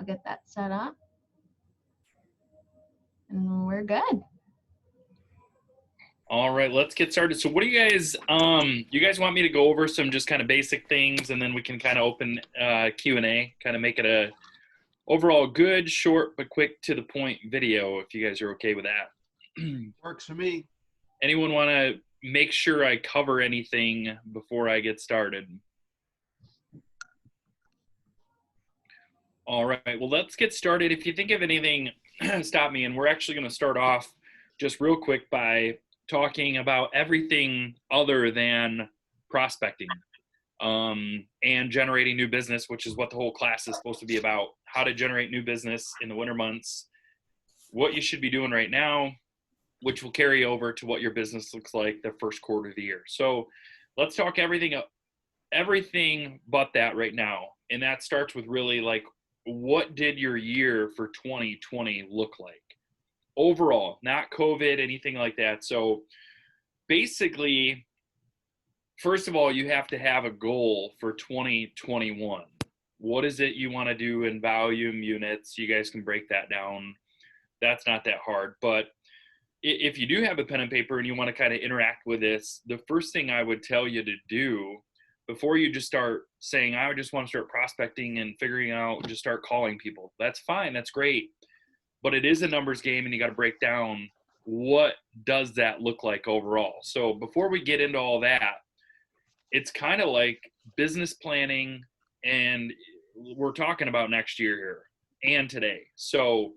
I'll get that set up. And we're good. All right, let's get started. So what do you guys want me to go over some just kind of basic things, and then we can kind of open Q&A, kind of make it a overall good, short, but quick to the point video, if you guys are okay with that. Works for me. Anyone want to make sure I cover anything before I get started? All right, well, let's get started. If you think of anything, stop me. And we're actually going to start off just real quick by talking about everything other than prospecting and generating new business, which is what the whole class is supposed to be about. How to generate new business in the winter months, what you should be doing right now, which will carry over to what your business looks like the first quarter of the year. So let's talk everything but that right now. And that starts with really like, what did your year for 2020 look like? Overall, not COVID, anything like that. So basically, first of all, you have to have a goal for 2021. What is it you want to do in volume units? You guys can break that down. That's not that hard. But if you do have a pen and paper and you want to kind of interact with this, the first thing I would tell you to do before you just start saying, I just want to start prospecting and figuring out, just start calling people. That's fine. That's great. But it is a numbers game, and you got to break down what does that look like overall. So before we get into all that, it's kind of like business planning, and we're talking about next year here and today. So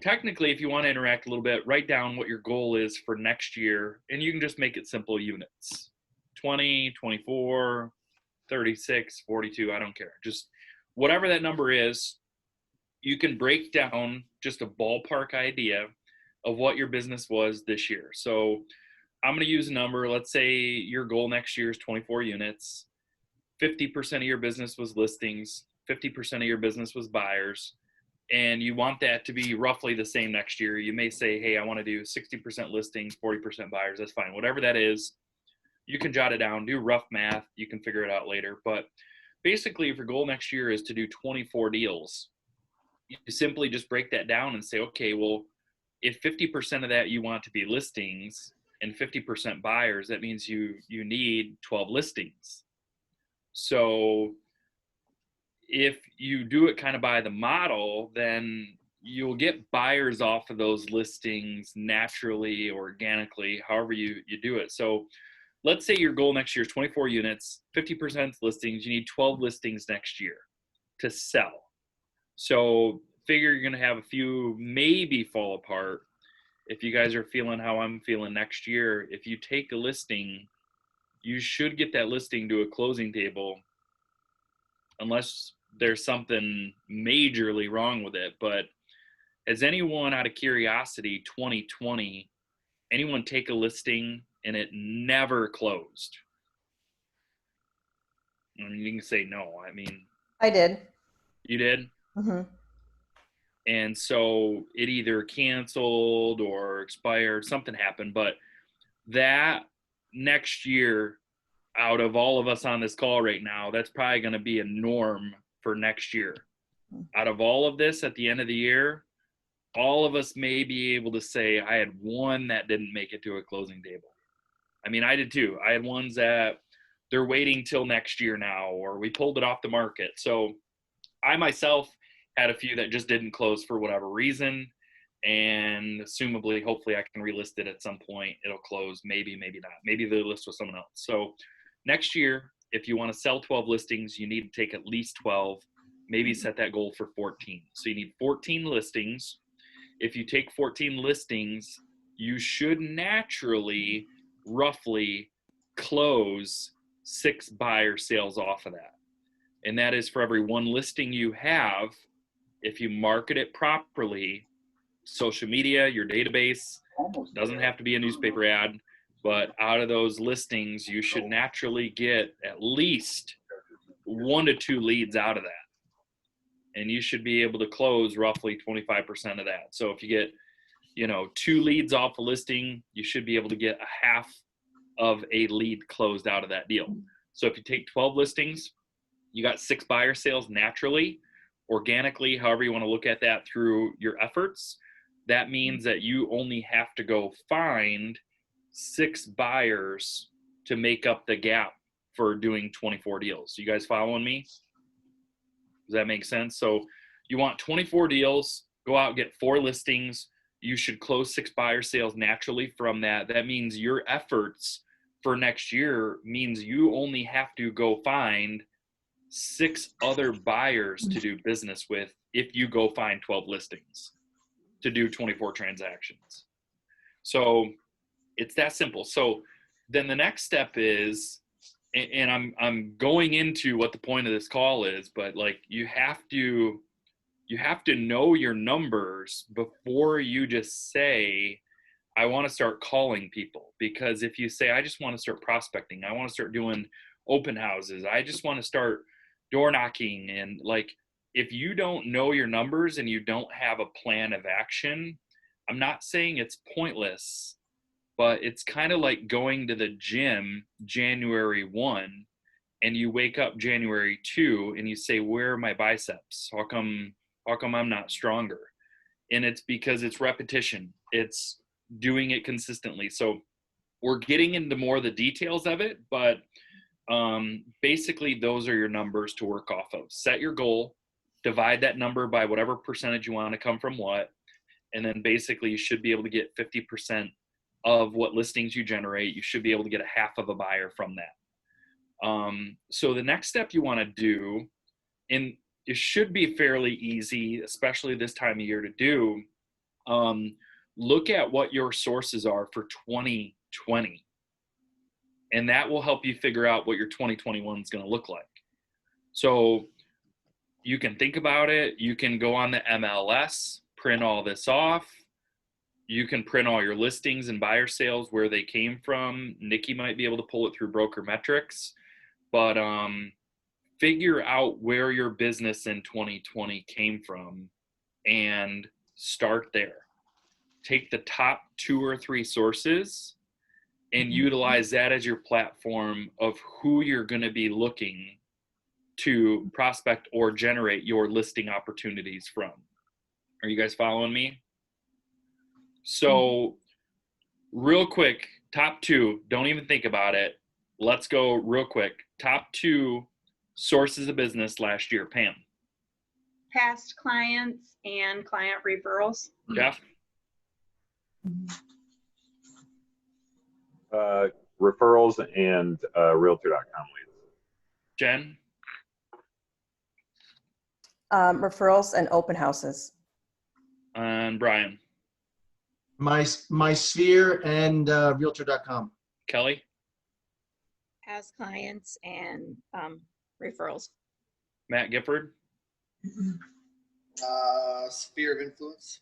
technically, if you want to interact a little bit, write down what your goal is for next year, and you can just make it simple units. 20, 24, 36, 42, I don't care. Just whatever that number is, you can break down just a ballpark idea of what your business was this year. So I'm going to use a number. Let's say your goal next year is 24 units. 50% of your business was listings. 50% of your business was buyers. And you want that to be roughly the same next year. You may say, hey, I want to do 60% listings, 40% buyers. That's fine. Whatever that is, you can jot it down, do rough math. You can figure it out later. But basically, if your goal next year is to do 24 deals, you simply just break that down and say, okay, well, if 50% of that you want to be listings and 50% buyers, that means you need 12 listings. So if you do it kind of by the model, then you'll get buyers off of those listings naturally, organically, however you do it. So let's say your goal next year is 24 units, 50% listings. You need 12 listings next year to sell. So figure you're going to have a few maybe fall apart. If you guys are feeling how I'm feeling next year, if you take a listing, you should get that listing to a closing table unless there's something majorly wrong with it. But has anyone, out of curiosity, 2020, anyone take a listing and it never closed? I mean, you can say no. I mean, I did. You did? Mm-hmm. And so it either canceled or expired, something happened. But that next year, out of all of us on this call right now, that's probably going to be a norm for next year. Out of all of this at the end of the year, all of us may be able to say, I had one that didn't make it to a closing table. I mean, I did too. I had ones that they're waiting till next year now, or we pulled it off the market. So I myself had a few that just didn't close for whatever reason. And assumably, hopefully I can relist it at some point. It'll close, maybe, maybe not. Maybe the list with someone else. So next year, if you want to sell 12 listings, you need to take at least 12, maybe set that goal for 14. So you need 14 listings. If you take 14 listings, you should naturally, roughly close 6 buyer sales off of that. And that is for every one listing you have, if you market it properly, social media, your database, doesn't have to be a newspaper ad, but out of those listings, you should naturally get at least 1 to 2 leads out of that. And you should be able to close roughly 25% of that. So if you get, 2 leads off a listing, you should be able to get a half of a lead closed out of that deal. So if you take 12 listings, you got 6 buyer sales naturally, organically, however you want to look at that, through your efforts, that means that you only have to go find 6 buyers to make up the gap for doing 24 deals. You guys following me? Does that make sense? So you want 24 deals, go out, get 4 listings. You should close 6 buyer sales naturally from that. That means your efforts for next year means you only have to go find 6 other buyers to do business with if you go find 12 listings to do 24 transactions. So it's that simple. So then the next step is, and I'm going into what the point of this call is, but like you have to know your numbers before you just say, I want to start calling people. Because if you say, I just want to start prospecting, I want to start doing open houses, I just want to start door knocking, and like, if you don't know your numbers and you don't have a plan of action, I'm not saying it's pointless, but it's kind of like going to the gym January 1 and you wake up January 2 and you say, where are my biceps? How come I'm not stronger? And it's because it's repetition. It's doing it consistently. So we're getting into more of the details of it, but basically those are your numbers to work off of. Set your goal, divide that number by whatever percentage you want to come from what, and then basically you should be able to get 50% of what listings you generate. You should be able to get a half of a buyer from that. So the next step you want to do, and it should be fairly easy, especially this time of year to do, look at what your sources are for 2020. And that will help you figure out what your 2021 is going to look like. So you can think about it. You can go on the MLS, print all this off. You can print all your listings and buyer sales, where they came from. Nikki might be able to pull it through Broker Metrics, but figure out where your business in 2020 came from and start there. Take the top 2 or 3 sources and utilize that as your platform of who you're going to be looking to prospect or generate your listing opportunities from. Are you guys following me? So real quick, top 2, don't even think about it. Let's go real quick. Top 2 sources of business last year. Pam. Past clients and client referrals. Jeff. Referrals and realtor.com leads. Jen. Referrals and open houses. And Brian. My Sphere and realtor.com. Kelly. Past clients and referrals. Matt Gifford. Sphere of influence.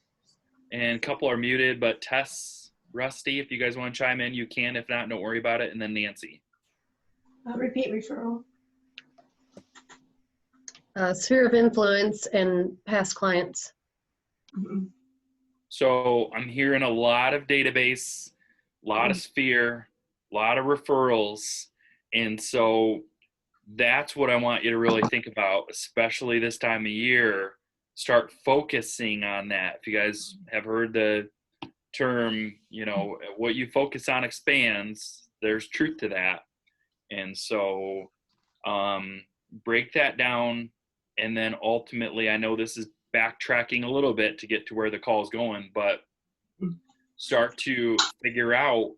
And a couple are muted, but Tess, Rusty, if you guys want to chime in, you can. If not, don't worry about it. And then Nancy. Repeat referral. Sphere of influence and past clients. So I'm hearing a lot of database, a lot of Sphere, a lot of referrals. And so that's what I want you to really think about, especially this time of year. Start focusing on that. If you guys have heard the term, what you focus on expands, there's truth to that. And so break that down. And then ultimately, I know this is backtracking a little bit to get to where the call is going, but start to figure out,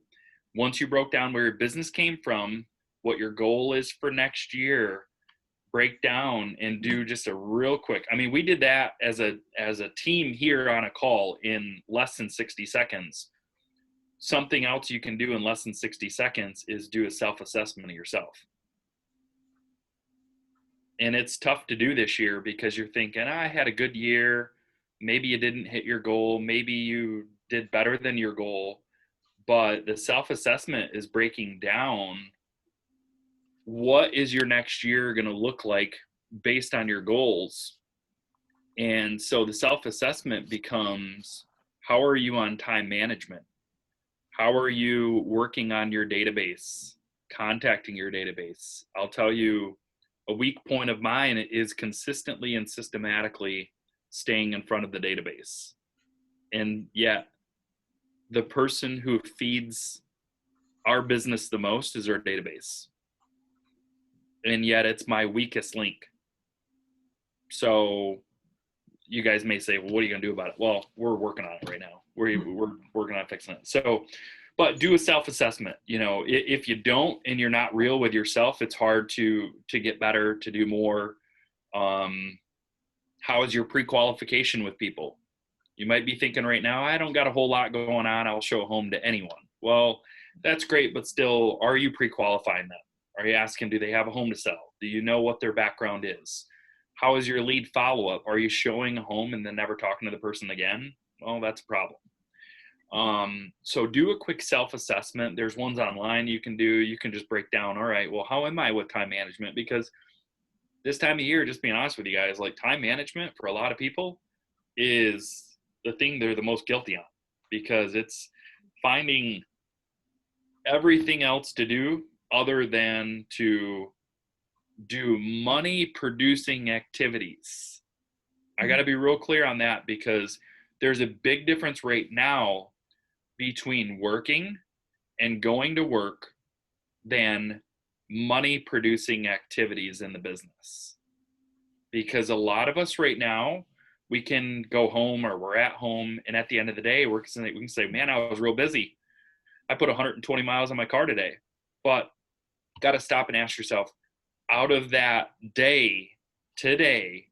once you broke down where your business came from, what your goal is for next year, break down and do just a real quick. I mean, we did that as a team here on a call in less than 60 seconds. Something else you can do in less than 60 seconds is do a self-assessment of yourself. And it's tough to do this year because you're thinking, I had a good year. Maybe you didn't hit your goal. Maybe you did better than your goal. But the self-assessment is breaking down, what is your next year going to look like based on your goals? And so the self-assessment becomes, how are you on time management? How are you working on your database, contacting your database? I'll tell you, a weak point of mine is consistently and systematically staying in front of the database. And yet the person who feeds our business the most is our database. And yet it's my weakest link. So you guys may say, well, what are you going to do about it? Well, we're working on it right now. We're working on fixing it. So, but do a self-assessment. You know, if you don't, and you're not real with yourself, it's hard to get better, to do more. How is your pre-qualification with people? You might be thinking right now, I don't got a whole lot going on. I'll show a home to anyone. Well, that's great, but still, are you pre-qualifying them? Are you asking, do they have a home to sell? Do you know what their background is? How is your lead follow-up? Are you showing a home and then never talking to the person again? Well, that's a problem. So do a quick self-assessment. There's ones online you can do. You can just break down, all right, well, how am I with time management? Because this time of year, just being honest with you guys, like time management for a lot of people is the thing they're the most guilty on, because it's finding everything else to do other than to do money producing activities. I got to be real clear on that, because there's a big difference right now between working and going to work than money producing activities in the business. Because a lot of us right now, we can go home or we're at home, and at the end of the day, we can say, man, I was real busy. I put 120 miles on my car today. But got to stop and ask yourself, out of that day today,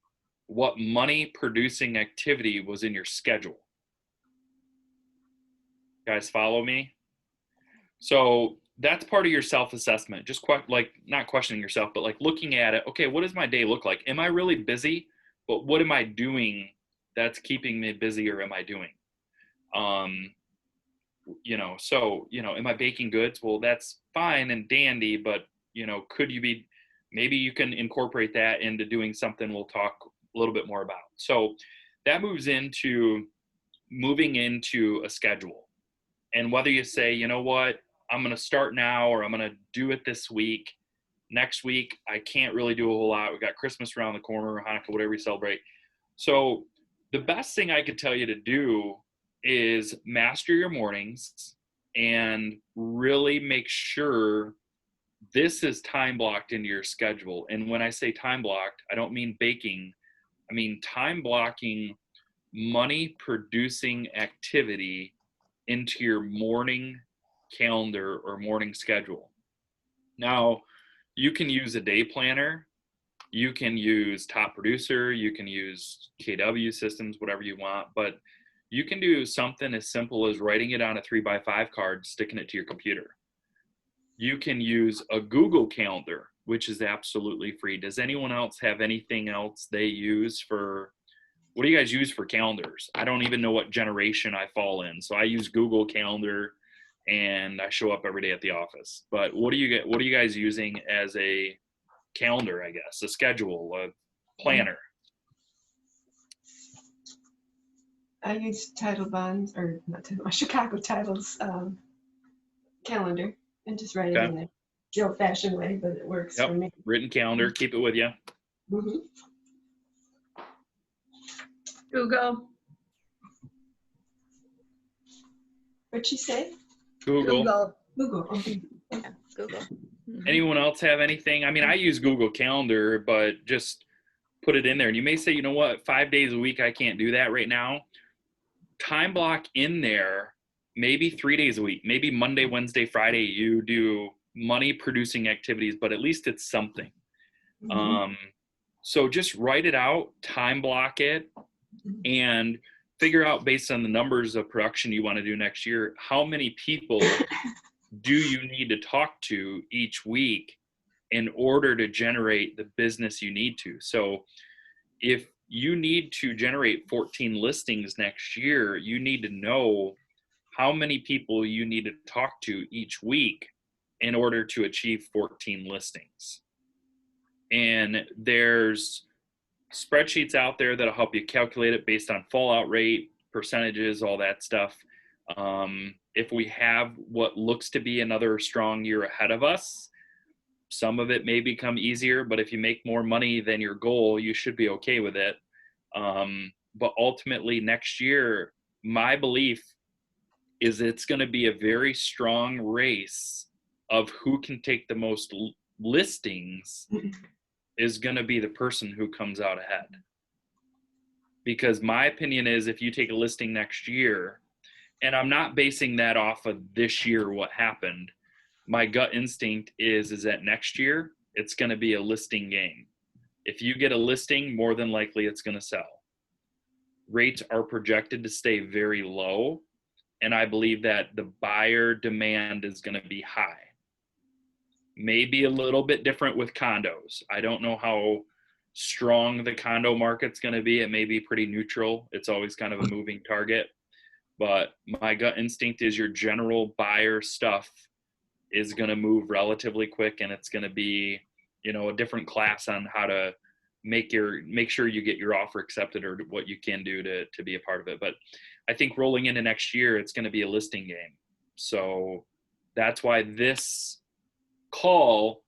what money producing activity was in your schedule? Guys, follow me? So that's part of your self-assessment. Just not questioning yourself, but like looking at it. Okay, what does my day look like? Am I really busy? But what am I doing that's keeping me busy, or am I doing? Am I baking goods? Well, that's fine and dandy, but could you be, maybe you can incorporate that into doing something we'll talk a little bit more about. So that moves into moving into a schedule. And whether you say, you know what, I'm going to start now, or I'm going to do it this week, next week, I can't really do a whole lot. We got Christmas around the corner, Hanukkah, whatever you celebrate. So the best thing I could tell you to do is master your mornings and really make sure this is time blocked into your schedule. And when I say time blocked, I don't mean baking. I mean time blocking money producing activity into your morning calendar or morning schedule. Now, you can use a day planner. You can use Top Producer. You can use KW systems, whatever you want. But you can do something as simple as writing it on a 3x5 card, sticking it to your computer. You can use a Google Calendar, which is absolutely free. Does anyone else have anything else they use for, what do you guys use for calendars? I don't even know what generation I fall in. So I use Google Calendar and I show up every day at the office. But what are you guys using as a calendar, I guess, a schedule, a planner? I use Title Bonds, or not Title, Chicago Titles calendar, and just write it in there. The old-fashioned way, but it works for me. Written calendar, keep it with you. Mm-hmm. Google. What'd she say? Google. Google. Okay. Yeah, Google. Mhm. Anyone else have anything? I mean, I use Google Calendar, but just put it in there. And you may say, you know what, 5 days a week, I can't do that right now. Time block in there, maybe 3 days a week, maybe Monday, Wednesday, Friday, you do money producing activities, but at least it's something. Mm-hmm. So just write it out, time block it, and figure out, based on the numbers of production you want to do next year, how many people do you need to talk to each week in order to generate the business you need to. So if you need to generate 14 listings next year, you need to know how many people you need to talk to each week in order to achieve 14 listings. And there's spreadsheets out there that'll help you calculate it based on fallout rate, percentages, all that stuff. If we have what looks to be another strong year ahead of us, some of it may become easier, but if you make more money than your goal, you should be okay with it. But ultimately next year, my belief is it's going to be a very strong race of who can take the most listings is going to be the person who comes out ahead. Because my opinion is if you take a listing next year, and I'm not basing that off of this year, what happened, my gut instinct is that next year it's going to be a listing game. If you get a listing, more than likely it's going to sell. Rates are projected to stay very low, and I believe that the buyer demand is going to be high. Maybe a little bit different with condos. I don't know how strong the condo market's going to be. It may be pretty neutral. It's always kind of a moving target. But my gut instinct is your general buyer stuff is going to move relatively quick, and it's going to be, you know, a different class on how to make sure you get your offer accepted or what you can do to be a part of it. But I think rolling into next year, it's going to be a listing game. So that's why this call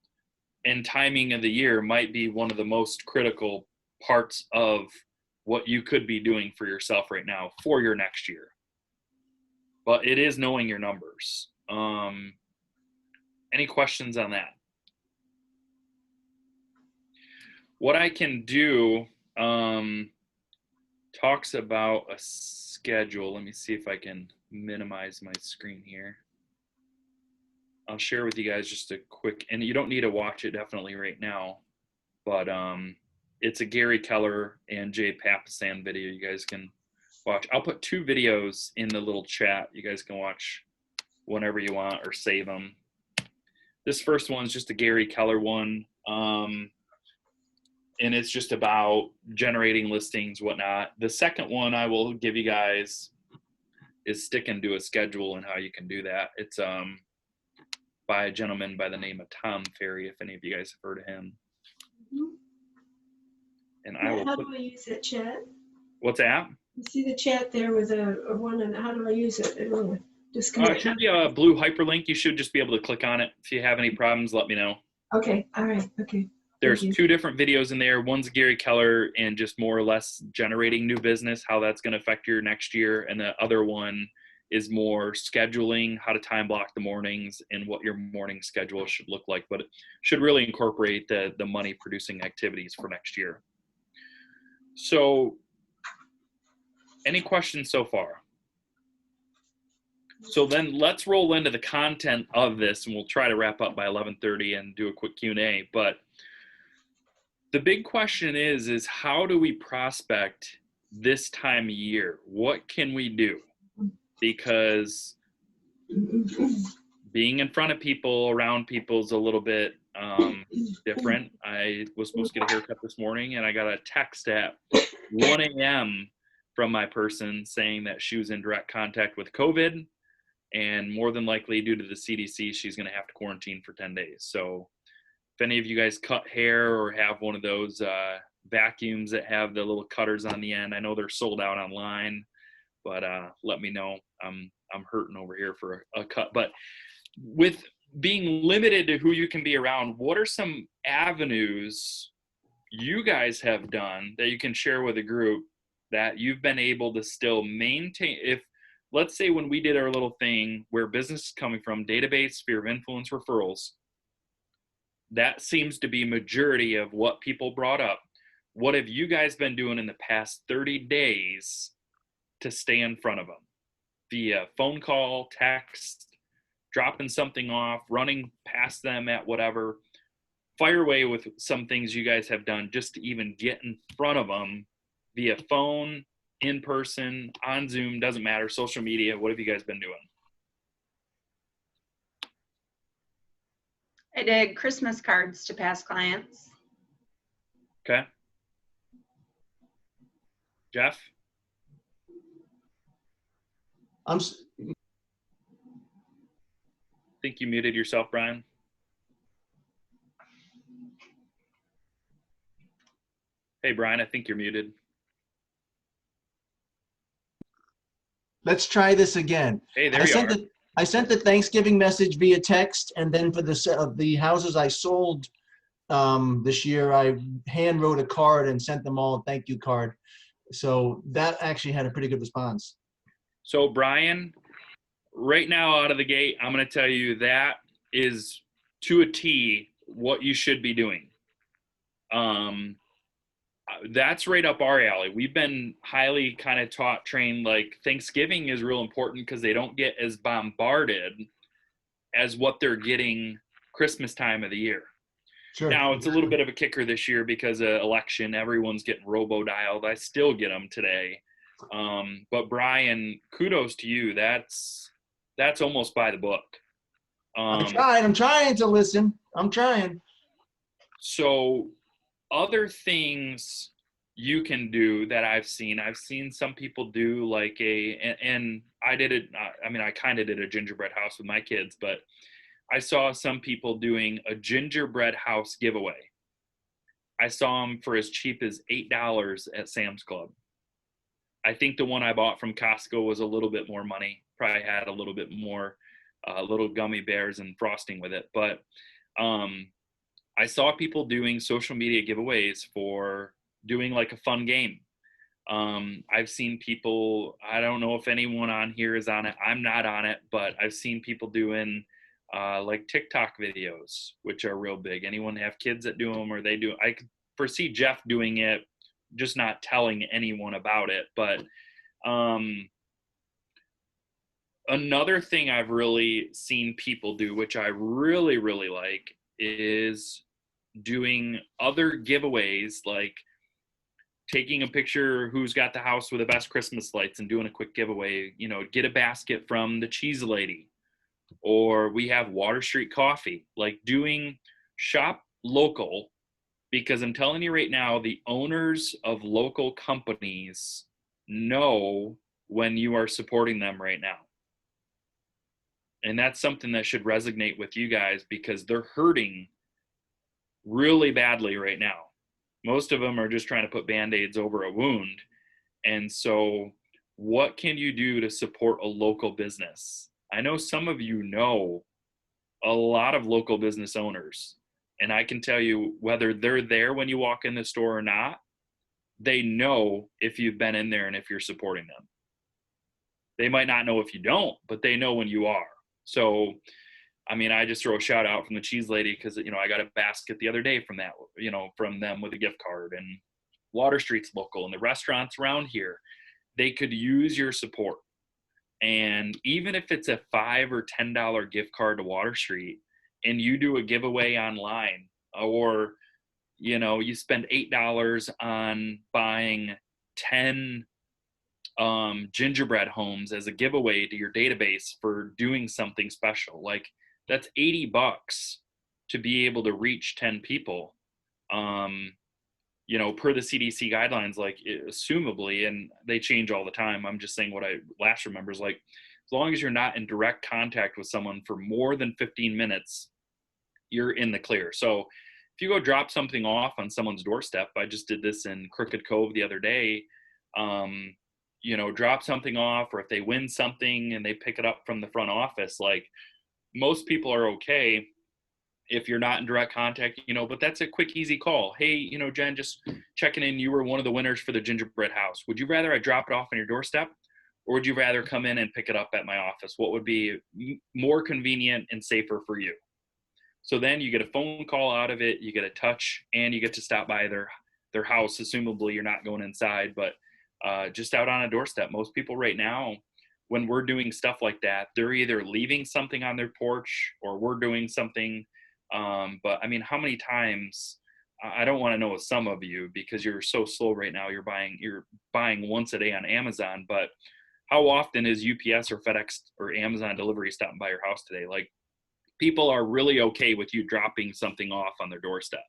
and timing of the year might be one of the most critical parts of what you could be doing for yourself right now for your next year. But it is knowing your numbers. Any questions on that? What I can do talks about a schedule. Let me see if I can minimize my screen here. I'll share with you guys just a quick, and you don't need to watch it definitely right now, but it's a Gary Keller and Jay Papasan video you guys can watch. I'll put 2 videos in the little chat. You guys can watch whenever you want or save them. This first one is just a Gary Keller one, and it's just about generating listings, whatnot. The second one I will give you guys is sticking to a schedule and how you can do that. It's by a gentleman by the name of Tom Ferry, if any of you guys have heard of him. And I will How put, do I use that chat? what's that? You see the chat there with a one, and how do I use it? I don't know. It Disconnect. should be a blue hyperlink. You should just be able to click on it. If you have any problems, let me know. Okay, all right, okay. There's Thank you. 2 different videos in there. One's Gary Keller and just more or less generating new business, how that's going to affect your next year. And the other one is more scheduling, how to time block the mornings and what your morning schedule should look like. But it should really incorporate the money producing activities for next year. So any questions so far? So then let's roll into the content of this, and we'll try to wrap up by 11:30 and do a quick Q&A. But the big question is how do we prospect this time of year? What can we do? Because being in front of people, around people is a little bit different. I was supposed to get a haircut this morning, and I got a text at 1 a.m. from my person saying that she was in direct contact with COVID, and more than likely due to the CDC, she's going to have to quarantine for 10 days. So if any of you guys cut hair or have one of those vacuums that have the little cutters on the end, I know they're sold out online, but let me know. I'm hurting over here for a cut. But with being limited to who you can be around, what are some avenues you guys have done that you can share with a group that you've been able to still maintain? If, let's say when we did our little thing where business is coming from, database, sphere of influence, referrals, that seems to be majority of what people brought up. What have you guys been doing in the past 30 days to stay in front of them? Via phone call, text, dropping something off, running past them at whatever. Fire away with some things you guys have done just to even get in front of them via phone, in person, on Zoom, doesn't matter, social media. What have you guys been doing? I did Christmas cards to past clients. Okay. Jeff? I'm Think you muted yourself, Brian? Hey, Brian, I think you're muted. Let's try this again. Hey, there you are. I sent the Thanksgiving message via text, and then for the houses I sold this year, I hand wrote a card and sent them all a thank you card. So that actually had a pretty good response. So Brian, right now out of the gate, I'm going to tell you that is to a T what you should be doing. That's right up our alley. We've been highly kind of trained, like Thanksgiving is real important because they don't get as bombarded as what they're getting Christmas time of the year. Sure. Now, it's a little bit of a kicker this year because of election. Everyone's getting robo-dialed. I still get them today. But Brian, kudos to you. That's almost by the book. I'm trying to listen. I'm trying. So other things you can do that I've seen some people do like and I did it. I mean, I kind of did a gingerbread house with my kids, but I saw some people doing a gingerbread house giveaway. I saw them for as cheap as $8 at Sam's Club. I think the one I bought from Costco was a little bit more money. Probably had a little bit more little gummy bears and frosting with it. But I saw people doing social media giveaways for doing like a fun game. I've seen people, I don't know if anyone on here is on it. I'm not on it, but I've seen people doing like TikTok videos, which are real big. Anyone have kids that do them or they do? I could foresee Jeff doing it, just not telling anyone about it. But another thing I've really seen people do, which I really, really like, is doing other giveaways, like taking a picture who's got the house with the best Christmas lights and doing a quick giveaway, you know, get a basket from the cheese lady. Or we have Water Street Coffee, like doing shop local, because I'm telling you right now, the owners of local companies know when you are supporting them right now. And that's something that should resonate with you guys because they're hurting really badly right now. Most of them are just trying to put Band-Aids over a wound. And so what can you do to support a local business? I know some of you know a lot of local business owners, and I can tell you whether they're there when you walk in the store or not, they know if you've been in there and if you're supporting them. They might not know if you don't, but they know when you are. So, I mean, I just throw a shout out from the cheese lady because, you know, I got a basket the other day from that, you know, from them with a gift card, and Water Street's local and the restaurants around here, they could use your support. And even if it's a $5 or $10 gift card to Water Street and you do a giveaway online, or, you know, you spend $8 on buying 10 gingerbread homes as a giveaway to your database for doing something special, like that's $80 to be able to reach 10 people. You know, per the CDC guidelines, like assumably, and they change all the time. I'm just saying what I last remember is like, as long as you're not in direct contact with someone for more than 15 minutes, you're in the clear. So if you go drop something off on someone's doorstep, I just did this in Crooked Cove the other day, you know, drop something off, or if they win something and they pick it up from the front office, like most people are okay if you're not in direct contact, you know, but that's a quick, easy call. Hey, you know, Jen, just checking in. You were one of the winners for the gingerbread house. Would you rather I drop it off on your doorstep, or would you rather come in and pick it up at my office? What would be more convenient and safer for you? So then you get a phone call out of it, you get a touch, and you get to stop by their house. Assumably you're not going inside, but just out on a doorstep. Most people right now, when we're doing stuff like that, they're either leaving something on their porch or we're doing something. But I mean, how many times, I don't want to know with some of you because you're so slow right now, you're buying once a day on Amazon, but how often is UPS or FedEx or Amazon delivery stopping by your house today? Like, people are really okay with you dropping something off on their doorstep.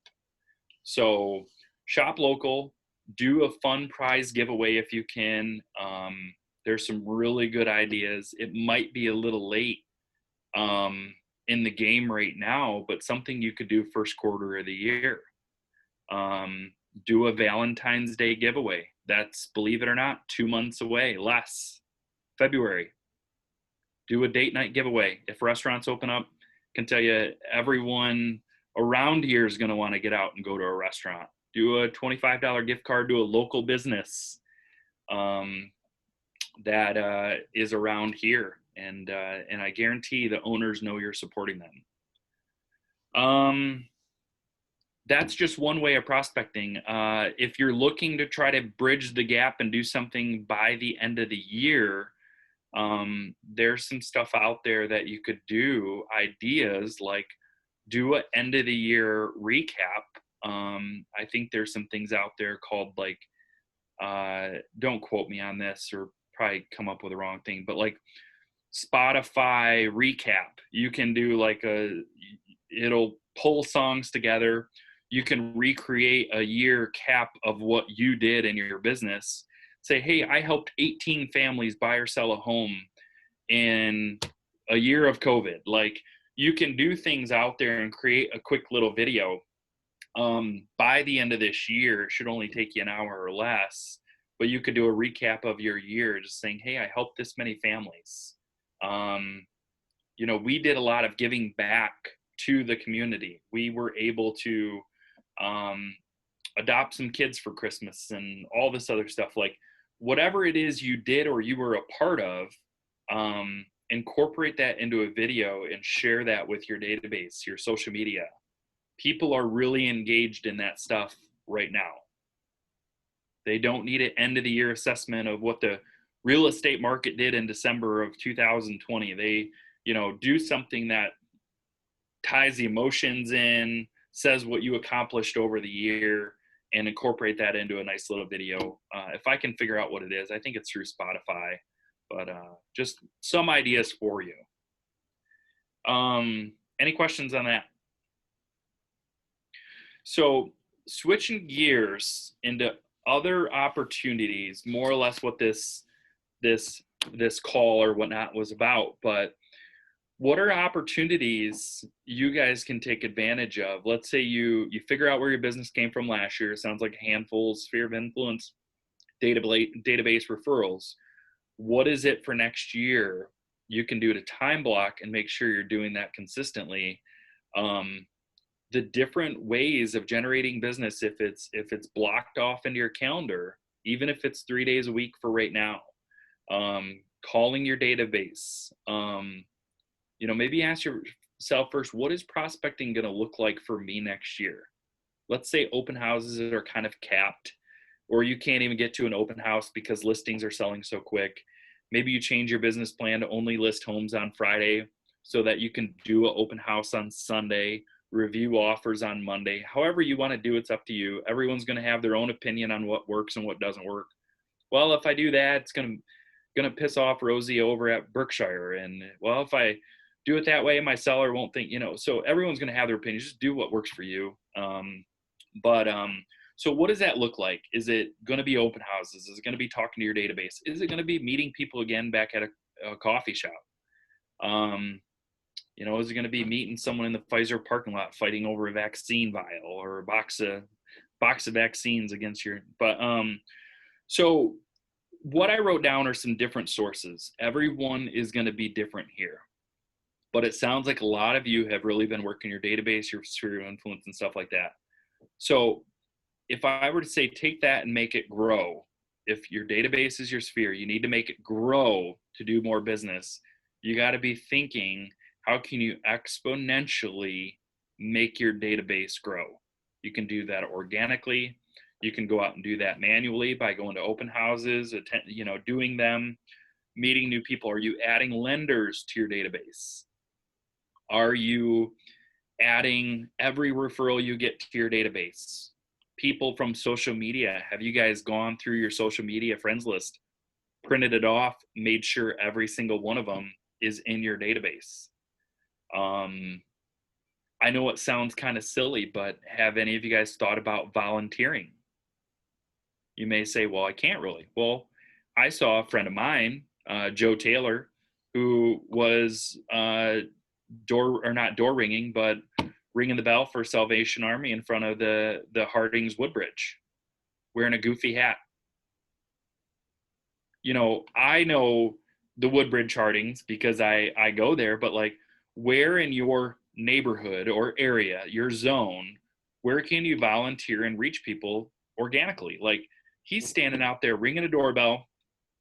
So shop local, do a fun prize giveaway if you can. There's some really good ideas. It might be a little late in the game right now, but something you could do first quarter of the year. Do a Valentine's Day giveaway. That's, believe it or not, 2 months away, less, February. Do a date night giveaway. If restaurants open up, can tell you everyone around here is going to want to get out and go to a restaurant. Do a $25 gift card to a local business that is around here, and I guarantee the owners know you're supporting them. That's just one way of prospecting. If you're looking to try to bridge the gap and do something by the end of the year, there's some stuff out there that you could do. Ideas like do a end of the year recap. I think there's some things out there called like, don't quote me on this or probably come up with the wrong thing, but like Spotify recap. You can do like it'll pull songs together. You can recreate a year cap of what you did in your business. Say, hey, I helped 18 families buy or sell a home in a year of COVID. Like, you can do things out there and create a quick little video. By the end of this year, it should only take you an hour or less, but you could do a recap of your year, just saying, hey, I helped this many families. You know, we did a lot of giving back to the community. We were able to adopt some kids for Christmas and all this other stuff. Like, whatever it is you did or you were a part of, incorporate that into a video and share that with your database, your social media. People are really engaged in that stuff right now. They don't need an end of the year assessment of what the real estate market did in December of 2020. They, you know, do something that ties the emotions in, says what you accomplished over the year, and incorporate that into a nice little video. If I can figure out what it is, I think it's through Spotify, but just some ideas for you. Any questions on that? So switching gears into other opportunities, more or less what this call or whatnot was about, but what are opportunities you guys can take advantage of? Let's say you figure out where your business came from last year. It sounds like a handful, sphere of influence, database referrals. What is it for next year? You can do it a time block and make sure you're doing that consistently. The different ways of generating business, if it's blocked off into your calendar, even if it's 3 days a week for right now, calling your database, you know, maybe ask yourself first, what is prospecting going to look like for me next year? Let's say open houses are kind of capped, or you can't even get to an open house because listings are selling so quick. Maybe you change your business plan to only list homes on Friday so that you can do an open house on Sunday, review offers on Monday. However you want to do, it's up to you. Everyone's going to have their own opinion on what works and what doesn't work. Well, if I do that, it's going to piss off Rosie over at Berkshire. And well, if I do it that way, my seller won't think, you know, so everyone's going to have their opinion. Just do what works for you. So what does that look like? Is it going to be open houses? Is it going to be talking to your database? Is it going to be meeting people again back at a coffee shop? You know, is it going to be meeting someone in the Pfizer parking lot fighting over a vaccine vial or a box of vaccines against your, so what I wrote down are some different sources. Everyone is going to be different here, but it sounds like a lot of you have really been working your database, your sphere of influence and stuff like that. So if I were to say, take that and make it grow, if your database is your sphere, you need to make it grow to do more business. You got to be thinking, how can you exponentially make your database grow? You can do that organically. You can go out and do that manually by going to open houses, doing them, meeting new people. Are you adding lenders to your database? Are you adding every referral you get to your database? People from social media, have you guys gone through your social media friends list, printed it off, made sure every single one of them is in your database? I know it sounds kind of silly, but have any of you guys thought about volunteering? You may say, well, I can't really. Well, I saw a friend of mine, Joe Taylor, who was not door ringing, but ringing the bell for Salvation Army in front of the Hardings Woodbridge, wearing a goofy hat. You know, I know the Woodbridge Hardings because I go there, but like where in your neighborhood or area, your zone, where can you volunteer and reach people organically? Like he's standing out there ringing a doorbell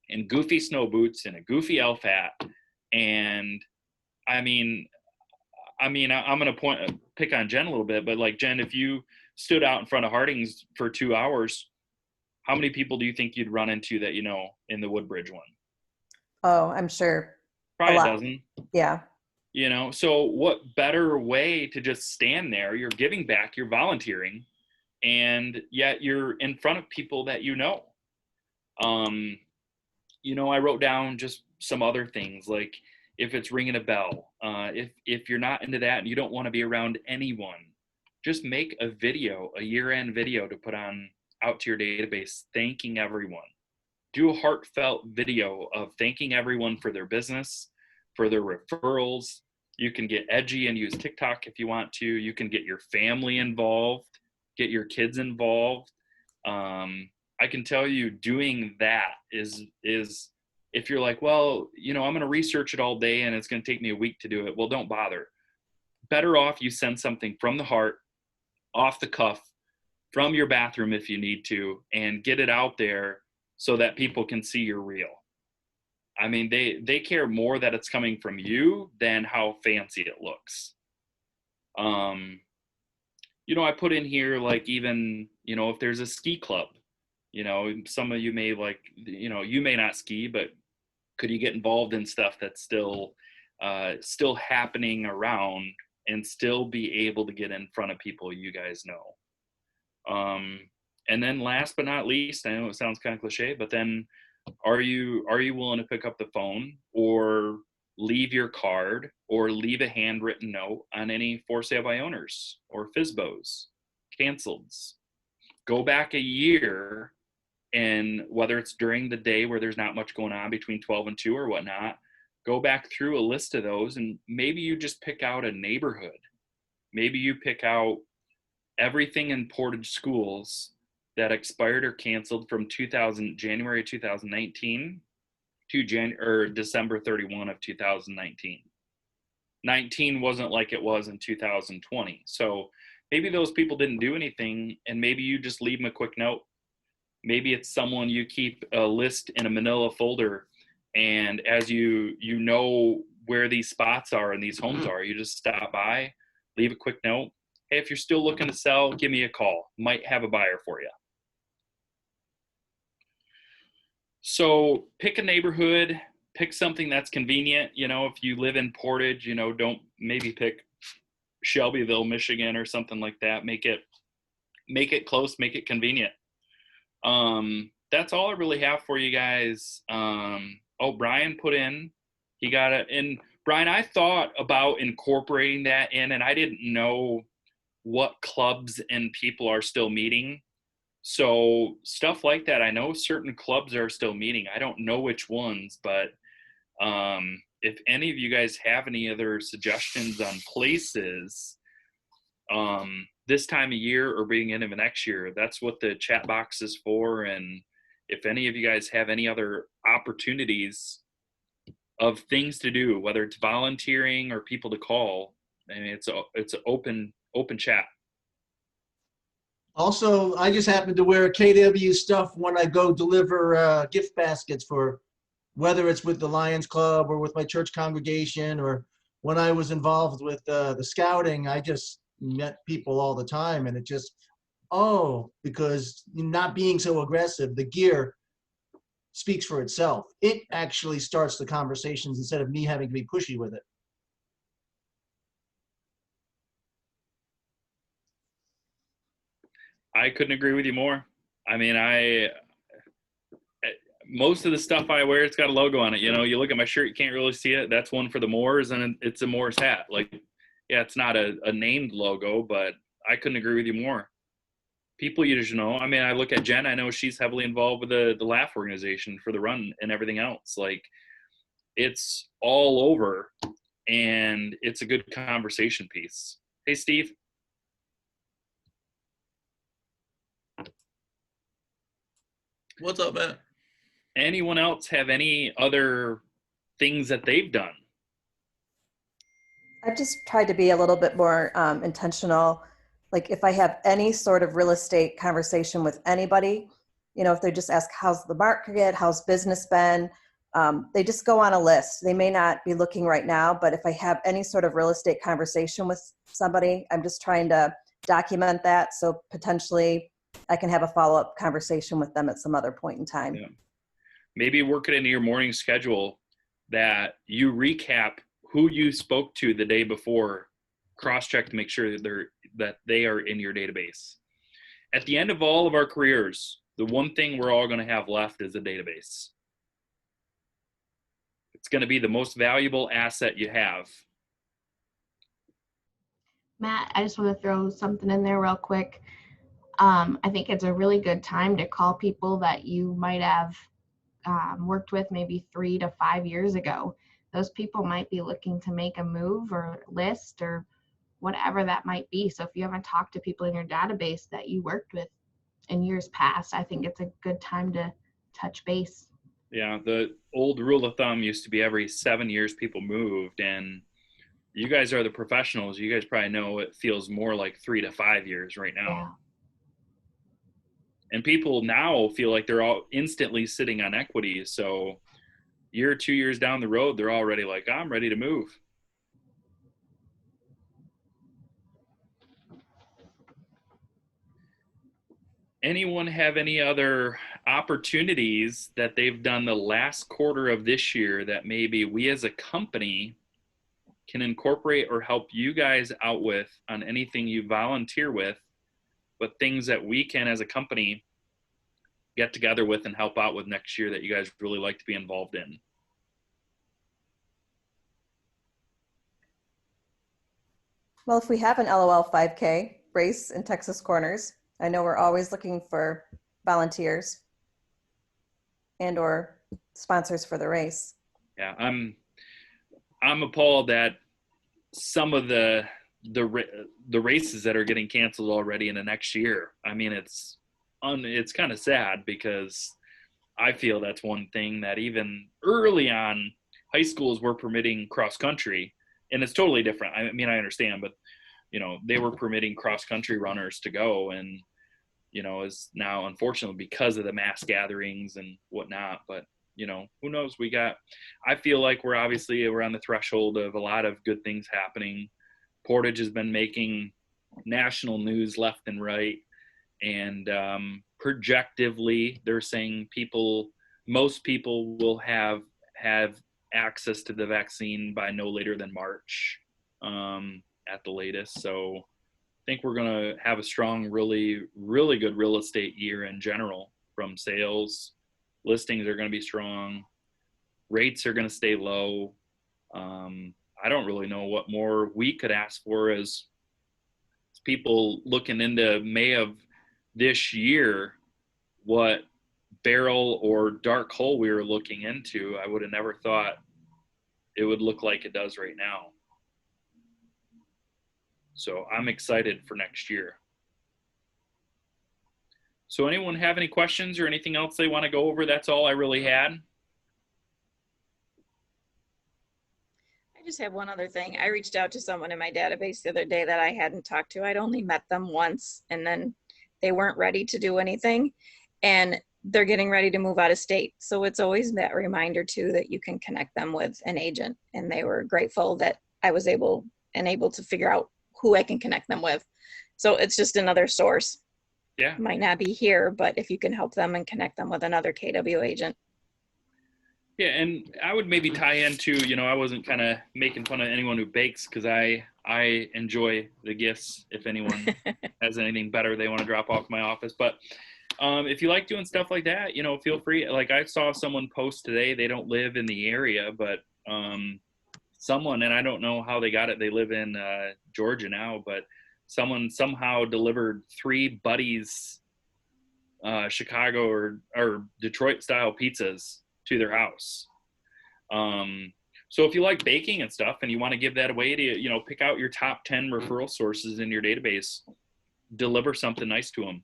in goofy snow boots and a goofy elf hat. And I'm going to pick on Jen a little bit, but like Jen, if you stood out in front of Hardings for 2 hours, how many people do you think you'd run into that, in the Woodbridge one? Oh, I'm sure. Probably a lot. dozen. Yeah. So what better way to just stand there? You're giving back, you're volunteering, and yet you're in front of people that I wrote down just some other things, like if it's ringing a bell, if you're not into that and you don't want to be around anyone, just make a video, a year-end video to put out to your database, thanking everyone. Do a heartfelt video of thanking everyone for their business, for their referrals. You can get edgy and use TikTok if you want to. You can get your family involved, get your kids involved. I can tell you doing that is if you're like, well, I'm going to research it all day and it's going to take me a week to do it. Well, don't bother. Better off you send something from the heart, off the cuff, from your bathroom if you need to, and get it out there so that people can see you're real. I mean, they care more that it's coming from you than how fancy it looks. I put in here, like, even, if there's a ski club, some of you may you may not ski, but could you get involved in stuff that's still happening around and still be able to get in front of people you guys know? And then last but not least, I know it sounds kind of cliche, but then are you willing to pick up the phone or leave your card or leave a handwritten note on any for sale by owners or FSBOs, canceleds? Go back a year, and whether it's during the day where there's not much going on between 12 and 2 or whatnot, go back through a list of those, and maybe you just pick out a neighborhood. Maybe you pick out everything in Portage schools that expired or canceled from January 2019 to December 31 of 2019. 19 wasn't like it was in 2020. So maybe those people didn't do anything, and maybe you just leave them a quick note. Maybe it's someone you keep a list in a manila folder, and as you know where these spots are and these homes are, you just stop by, leave a quick note. Hey, if you're still looking to sell, give me a call. Might have a buyer for you. So pick a neighborhood, pick something that's convenient. If you live in Portage, don't maybe pick Shelbyville, Michigan or something like that. Make it close, make it convenient. That's all I really have for you guys. Brian put in, he got it. And Brian, I thought about incorporating that in, and I didn't know what clubs and people are still meeting. So stuff like that, I know certain clubs are still meeting. I don't know which ones, but if any of you guys have any other suggestions on places this time of year or beginning of next year, that's what the chat box is for. And if any of you guys have any other opportunities of things to do, whether it's volunteering or people to call, I mean, it's an open chat. Also, I just happen to wear KW stuff when I go deliver gift baskets for, whether it's with the Lions Club or with my church congregation, or when I was involved with the scouting, I just met people all the time, and it just, because not being so aggressive, the gear speaks for itself. It actually starts the conversations instead of me having to be pushy with it. I couldn't agree with you more. I mean, most of the stuff I wear, it's got a logo on it. You look at my shirt, you can't really see it. That's one for the Moors, and it's a Moors hat. Like, yeah, it's not a named logo, but I couldn't agree with you more. People you just know. I mean, I look at Jen, I know she's heavily involved with the Laugh organization for the run and everything else. Like, it's all over, and it's a good conversation piece. Hey, Steve. What's up, man? Anyone else have any other things that they've done. I've just tried to be a little bit more intentional. Like if I have any sort of real estate conversation with anybody, if they just ask, how's the market, how's business been? They just go on a list. They may not be looking right now, but if I have any sort of real estate conversation with somebody, I'm just trying to document that. So potentially I can have a follow-up conversation with them at some other point in time. Yeah. Maybe work it into your morning schedule that you recap who you spoke to the day before, cross-check to make sure that they are in your database. At the end of all of our careers, the one thing we're all going to have left is a database. It's going to be the most valuable asset you have. Matt, I just want to throw something in there real quick. I think it's a really good time to call people that you might have worked with maybe 3 to 5 years ago. Those people might be looking to make a move or list or whatever that might be. So if you haven't talked to people in your database that you worked with in years past, I think it's a good time to touch base. Yeah, the old rule of thumb used to be every 7 years people moved, and you guys are the professionals. You guys probably know it feels more like 3 to 5 years right now. Yeah. And people now feel like they're all instantly sitting on equity. So year, 2 years down the road, they're already like, I'm ready to move. Anyone have any other opportunities that they've done the last quarter of this year that maybe we as a company can incorporate or help you guys out with on anything you volunteer with, but things that we can as a company get together with and help out with next year that you guys really like to be involved in? Well, if we have an LOL 5K race in Texas Corners, I know we're always looking for volunteers and or sponsors for the race. Yeah, I'm appalled that some of the races that are getting canceled already in the next year. I mean, it's kind of sad because I feel that's one thing that even early on, high schools were permitting cross country, and it's totally different. I mean, I understand, but they were permitting cross country runners to go, and is now unfortunately because of the mass gatherings and whatnot. But who knows? I feel like we're on the threshold of a lot of good things happening. Portage has been making national news left and right. And projectively, they're saying most people will have access to the vaccine by no later than March at the latest. So I think we're going to have a strong, really, really good real estate year in general. From sales, listings are going to be strong. Rates are going to stay low. I don't really know what more we could ask for as people looking into May of this year, what barrel or dark hole we were looking into. I would have never thought it would look like it does right now. So I'm excited for next year. So anyone have any questions or anything else they want to go over? That's all I really had. I just have one other thing. I reached out to someone in my database the other day that I hadn't talked to. I'd only met them once, and then they weren't ready to do anything, and they're getting ready to move out of state. So it's always that reminder too that you can connect them with an agent, and they were grateful that I was able to figure out who I can connect them with. So it's just another source. Yeah. Might not be here, but if you can help them and connect them with another KW agent. Yeah, and I would maybe tie into, I wasn't kind of making fun of anyone who bakes, because I enjoy the gifts. If anyone has anything better they want to drop off my office. But if you like doing stuff like that, feel free. Like I saw someone post today, they don't live in the area, but someone, and I don't know how they got it, they live in Georgia now, but someone somehow delivered 3 Buddies Chicago or Detroit style pizzas to their house. So if you like baking and stuff and you want to give that away to, pick out your top 10 referral sources in your database, deliver something nice to them.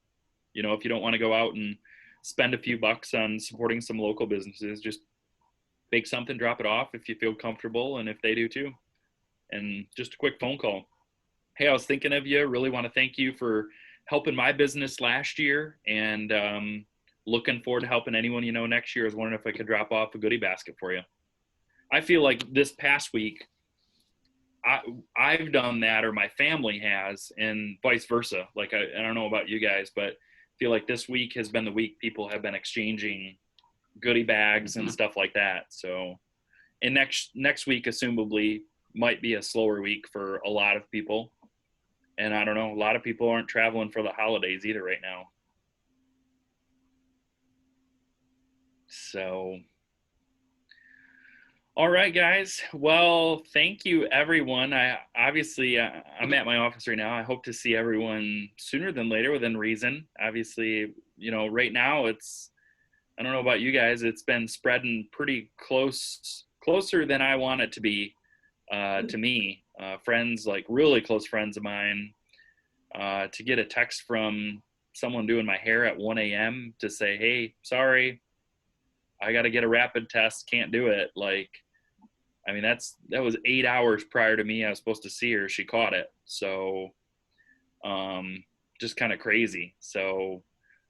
If you don't want to go out and spend a few bucks on supporting some local businesses, just bake something, drop it off if you feel comfortable and if they do too. And just a quick phone call. Hey, I was thinking of you. Really want to thank you for helping my business last year, and looking forward to helping anyone you know next year. I was wondering if I could drop off a goodie basket for you. I feel like this past week, I've done that, or my family has, and vice versa. Like, I don't know about you guys, but I feel like this week has been the week people have been exchanging goodie bags and stuff like that. So, and next week, assumably, might be a slower week for a lot of people. And I don't know, a lot of people aren't traveling for the holidays either right now. So, all right, guys. Well, thank you, everyone. I'm at my office right now. I hope to see everyone sooner than later, within reason. Obviously, right now I don't know about you guys, it's been spreading pretty closer than I want it to be, to me. Friends, like really close friends of mine, to get a text from someone doing my hair at 1 a.m. to say, hey, sorry, I got to get a rapid test, can't do it. Like, I mean, that was 8 hours prior to me. I was supposed to see her. She caught it. So, just kind of crazy. So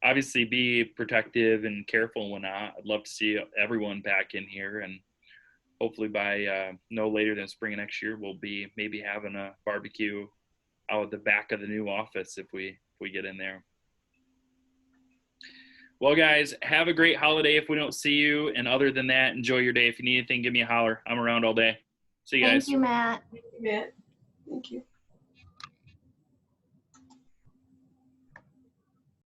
obviously be protective and careful and whatnot. I'd love to see everyone back in here, and hopefully by no later than spring of next year, we'll be maybe having a barbecue out at the back of the new office if we get in there. Well, guys, have a great holiday if we don't see you. And other than that, enjoy your day. If you need anything, give me a holler. I'm around all day. See you guys. Thank you, Matt. Thank you, Matt. Thank you.